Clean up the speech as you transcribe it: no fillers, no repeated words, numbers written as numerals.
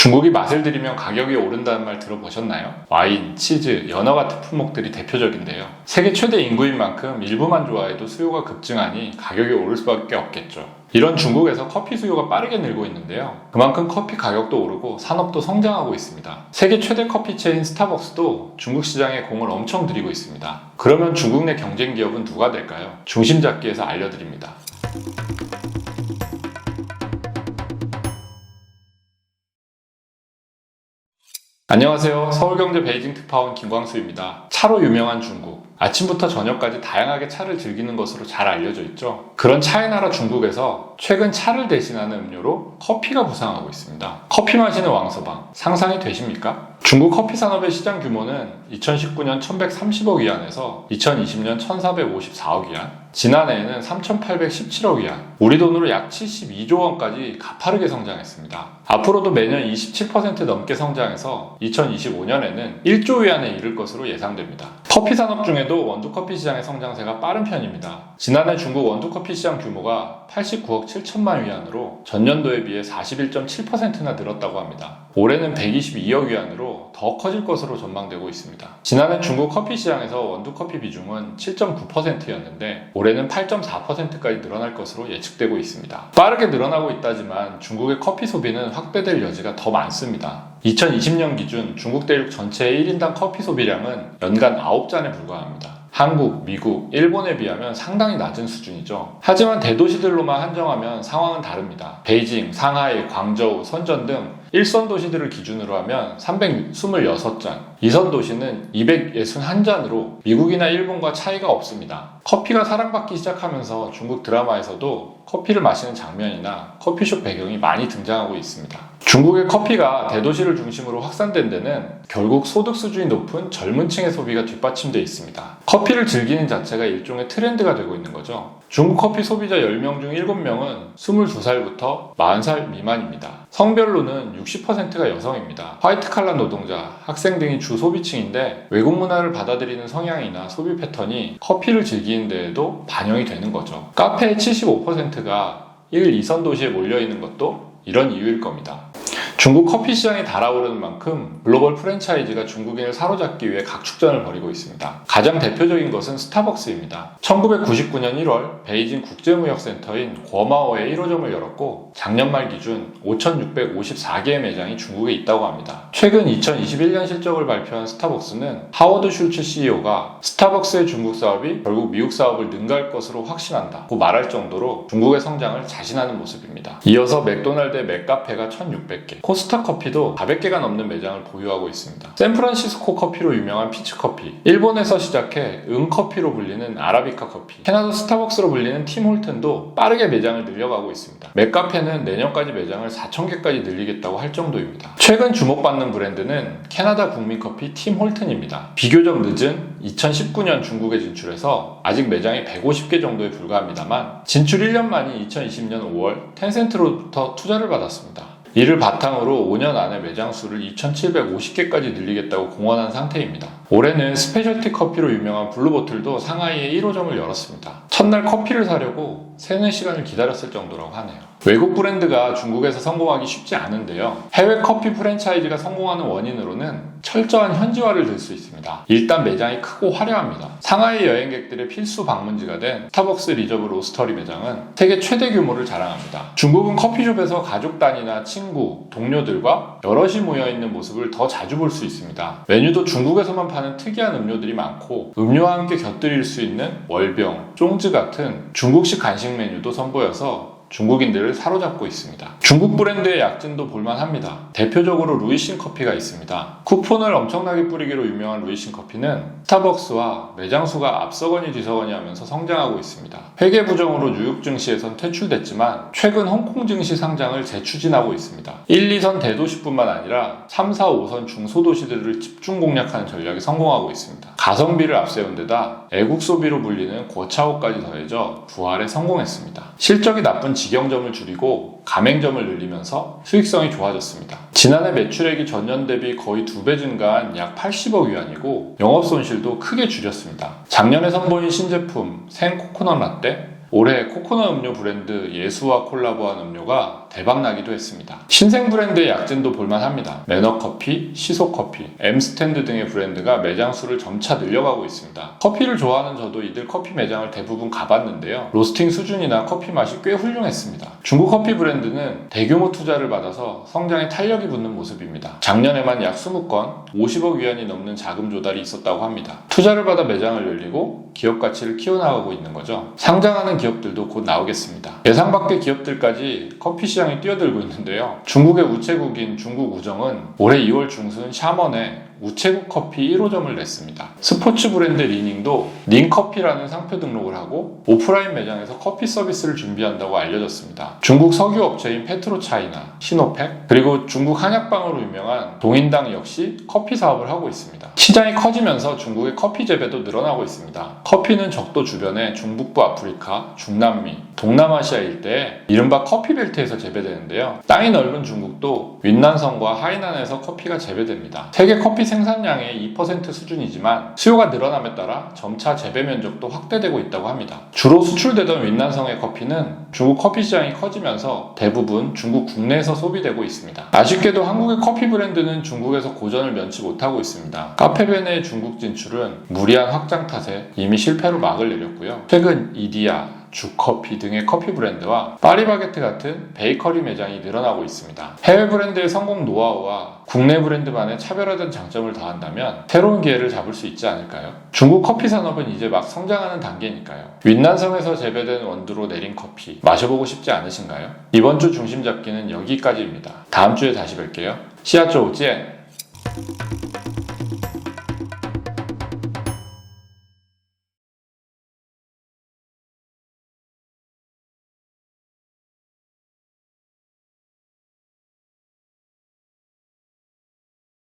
중국이 맛을 들이면 가격이 오른다는 말 들어보셨나요? 와인, 치즈, 연어 같은 품목들이 대표적인데요. 세계 최대 인구인 만큼 일부만 좋아해도 수요가 급증하니 가격이 오를 수밖에 없겠죠. 이런 중국에서 커피 수요가 빠르게 늘고 있는데요. 그만큼 커피 가격도 오르고 산업도 성장하고 있습니다. 세계 최대 커피 체인 스타벅스도 중국 시장에 공을 엄청 들이고 있습니다. 그러면 중국 내 경쟁 기업은 누가 될까요? 중심 잡기에서 알려드립니다. 안녕하세요. 서울경제 베이징 특파원 김광수입니다. 차로 유명한 중국. 아침부터 저녁까지 다양하게 차를 즐기는 것으로 잘 알려져 있죠. 그런 차의 나라 중국에서 최근 차를 대신하는 음료로 커피가 부상하고 있습니다. 커피 마시는 왕서방, 상상이 되십니까? 중국 커피 산업의 시장 규모는 2019년 1130억 위안에서 2020년 1454억 위안, 지난해에는 3817억 위안, 우리 돈으로 약 72조 원까지 가파르게 성장했습니다. 앞으로도 매년 27% 넘게 성장해서 2025년에는 1조 위안에 이를 것으로 예상됩니다. 커피 산업 중에도 원두커피 시장의 성장세가 빠른 편입니다. 지난해 중국 원두커피 시장 규모가 89억 7천만 위안으로 전년도에 비해 41.7%나 늘었다고 합니다. 올해는 122억 위안으로 더 커질 것으로 전망되고 있습니다. 지난해 중국 커피 시장에서 원두커피 비중은 7.9%였는데 올해는 8.4%까지 늘어날 것으로 예측되고 있습니다. 빠르게 늘어나고 있다지만 중국의 커피 소비는 확대될 여지가 더 많습니다. 2020년 기준 중국 대륙 전체의 1인당 커피 소비량은 연간 9잔에 불과합니다. 한국, 미국, 일본에 비하면 상당히 낮은 수준이죠. 하지만 대도시들로만 한정하면 상황은 다릅니다. 베이징, 상하이, 광저우, 선전 등 1선 도시들을 기준으로 하면 326잔, 2선 도시는 261잔으로 미국이나 일본과 차이가 없습니다. 커피가 사랑받기 시작하면서 중국 드라마에서도 커피를 마시는 장면이나 커피숍 배경이 많이 등장하고 있습니다. 중국의 커피가 대도시를 중심으로 확산된 데는 결국 소득 수준이 높은 젊은 층의 소비가 뒷받침되어 있습니다. 커피를 즐기는 자체가 일종의 트렌드가 되고 있는 거죠. 중국 커피 소비자 10명 중 7명은 22살부터 40살 미만입니다. 성별로는 60%가 여성입니다. 화이트 칼라 노동자, 학생 등이 주 소비층인데 외국 문화를 받아들이는 성향이나 소비 패턴이 커피를 즐기는 데에도 반영이 되는 거죠. 카페의 75%가 1, 2선 도시에 몰려있는 것도 이런 이유일 겁니다. 중국 커피 시장이 달아오르는 만큼 글로벌 프랜차이즈가 중국인을 사로잡기 위해 각축전을 벌이고 있습니다. 가장 대표적인 것은 스타벅스입니다. 1999년 1월 베이징 국제무역센터인 거마오에 1호점을 열었고 작년 말 기준 5,654개의 매장이 중국에 있다고 합니다. 최근 2021년 실적을 발표한 스타벅스는 하워드 슐츠 CEO가 스타벅스의 중국 사업이 결국 미국 사업을 능가할 것으로 확신한다고 말할 정도로 중국의 성장을 자신하는 모습입니다. 이어서 맥도날드의 맥카페가 1,600개, 코스타 커피도 400개가 넘는 매장을 보유하고 있습니다. 샌프란시스코 커피로 유명한 피치커피, 일본에서 시작해 응커피로 불리는 아라비카 커피, 캐나다 스타벅스로 불리는 팀홀튼도 빠르게 매장을 늘려가고 있습니다. 맥카페는 내년까지 매장을 4,000개까지 늘리겠다고 할 정도입니다. 최근 주목받는 브랜드는 캐나다 국민커피 팀홀튼입니다. 비교적 늦은 2019년 중국에 진출해서 아직 매장이 150개 정도에 불과합니다만 진출 1년 만인 2020년 5월 텐센트로부터 투자를 받았습니다. 이를 바탕으로 5년 안에 매장 수를 2,750개까지 늘리겠다고 공언한 상태입니다. 올해는 스페셜티 커피로 유명한 블루보틀도 상하이에 1호점을 열었습니다. 첫날 커피를 사려고 3-4시간을 기다렸을 정도라고 하네요. 외국 브랜드가 중국에서 성공하기 쉽지 않은데요. 해외 커피 프랜차이즈가 성공하는 원인으로는 철저한 현지화를 들 수 있습니다. 일단 매장이 크고 화려합니다. 상하이 여행객들의 필수 방문지가 된 스타벅스 리저브 로스터리 매장은 세계 최대 규모를 자랑합니다. 중국은 커피숍에서 가족 단위나 친구, 동료들과 여럿이 모여있는 모습을 더 자주 볼 수 있습니다. 메뉴도 중국에서만 파는 특이한 음료들이 많고 음료와 함께 곁들일 수 있는 월병, 쫑즈 같은 중국식 간식 메뉴도 선보여서 중국인들을 사로잡고 있습니다. 중국 브랜드의 약진도 볼만합니다. 대표적으로 루이신 커피가 있습니다. 쿠폰을 엄청나게 뿌리기로 유명한 루이신 커피는 스타벅스와 매장 수가 앞서거니 뒤서거니 하면서 성장하고 있습니다. 회계 부정으로 뉴욕 증시에선 퇴출됐지만 최근 홍콩 증시 상장을 재추진하고 있습니다. 1, 2선 대도시뿐만 아니라 3, 4, 5선 중소도시들을 집중 공략하는 전략에 성공하고 있습니다. 가성비를 앞세운 데다 애국 소비로 불리는 고차오까지 더해져 부활에 성공했습니다. 실적이 나쁜 직영점을 줄이고 가맹점을 늘리면서 수익성이 좋아졌습니다. 지난해 매출액이 전년 대비 거의 2배 증가한 약 80억 위안이고 영업손실도 크게 줄였습니다. 작년에 선보인 신제품 생 코코넛 라떼, 올해 코코넛 음료 브랜드 예수와 콜라보한 음료가 대박나기도 했습니다. 신생 브랜드의 약진도 볼만합니다. 매너커피, 시소커피, M스탠드 등의 브랜드가 매장 수를 점차 늘려가고 있습니다. 커피를 좋아하는 저도 이들 커피 매장을 대부분 가봤는데요. 로스팅 수준이나 커피 맛이 꽤 훌륭했습니다. 중국 커피 브랜드는 대규모 투자를 받아서 성장에 탄력이 붙는 모습입니다. 작년에만 약 20건, 50억 위안이 넘는 자금 조달이 있었다고 합니다. 투자를 받아 매장을 열리고 기업 가치를 키워나가고 있는 거죠. 상장하는 기업들도 곧 나오겠습니다. 예상 밖의 기업들까지 커피 시장에 뛰어들고 있는데요. 중국의 우체국인 중국우정은 올해 2월 중순 샤먼에 우체국 커피 1호점을 냈습니다. 스포츠 브랜드 리닝도 닝커피라는 상표 등록을 하고 오프라인 매장에서 커피 서비스를 준비한다고 알려졌습니다. 중국 석유 업체인 페트로차이나, 시노펙, 그리고 중국 한약방으로 유명한 동인당 역시 커피 사업을 하고 있습니다. 시장이 커지면서 중국의 커피 재배도 늘어나고 있습니다. 커피는 적도 주변에 중북부 아프리카, 중남미, 동남아시아 일대에 이른바 커피벨트에서 재배되는데요. 땅이 넓은 중국도 윈난성과 하이난에서 커피가 재배됩니다. 세계 커피 생산량의 2% 수준이지만 수요가 늘어남에 따라 점차 재배 면적도 확대되고 있다고 합니다. 주로 수출되던 윈난성의 커피는 중국 커피 시장이 커지면서 대부분 중국 국내에서 소비되고 있습니다. 아쉽게도 한국의 커피 브랜드는 중국에서 고전을 면치 못하고 있습니다. 카페베네의 중국 진출은 무리한 확장 탓에 이미 실패로 막을 내렸고요. 최근 이디야, 주커피 등의 커피 브랜드와 파리바게트 같은 베이커리 매장이 늘어나고 있습니다. 해외 브랜드의 성공 노하우와 국내 브랜드만의 차별화된 장점을 더한다면 새로운 기회를 잡을 수 있지 않을까요? 중국 커피 산업은 이제 막 성장하는 단계니까요. 윈난성에서 재배된 원두로 내린 커피 마셔보고 싶지 않으신가요? 이번 주 중심 잡기는 여기까지입니다. 다음 주에 다시 뵐게요. 시아쪼우지엔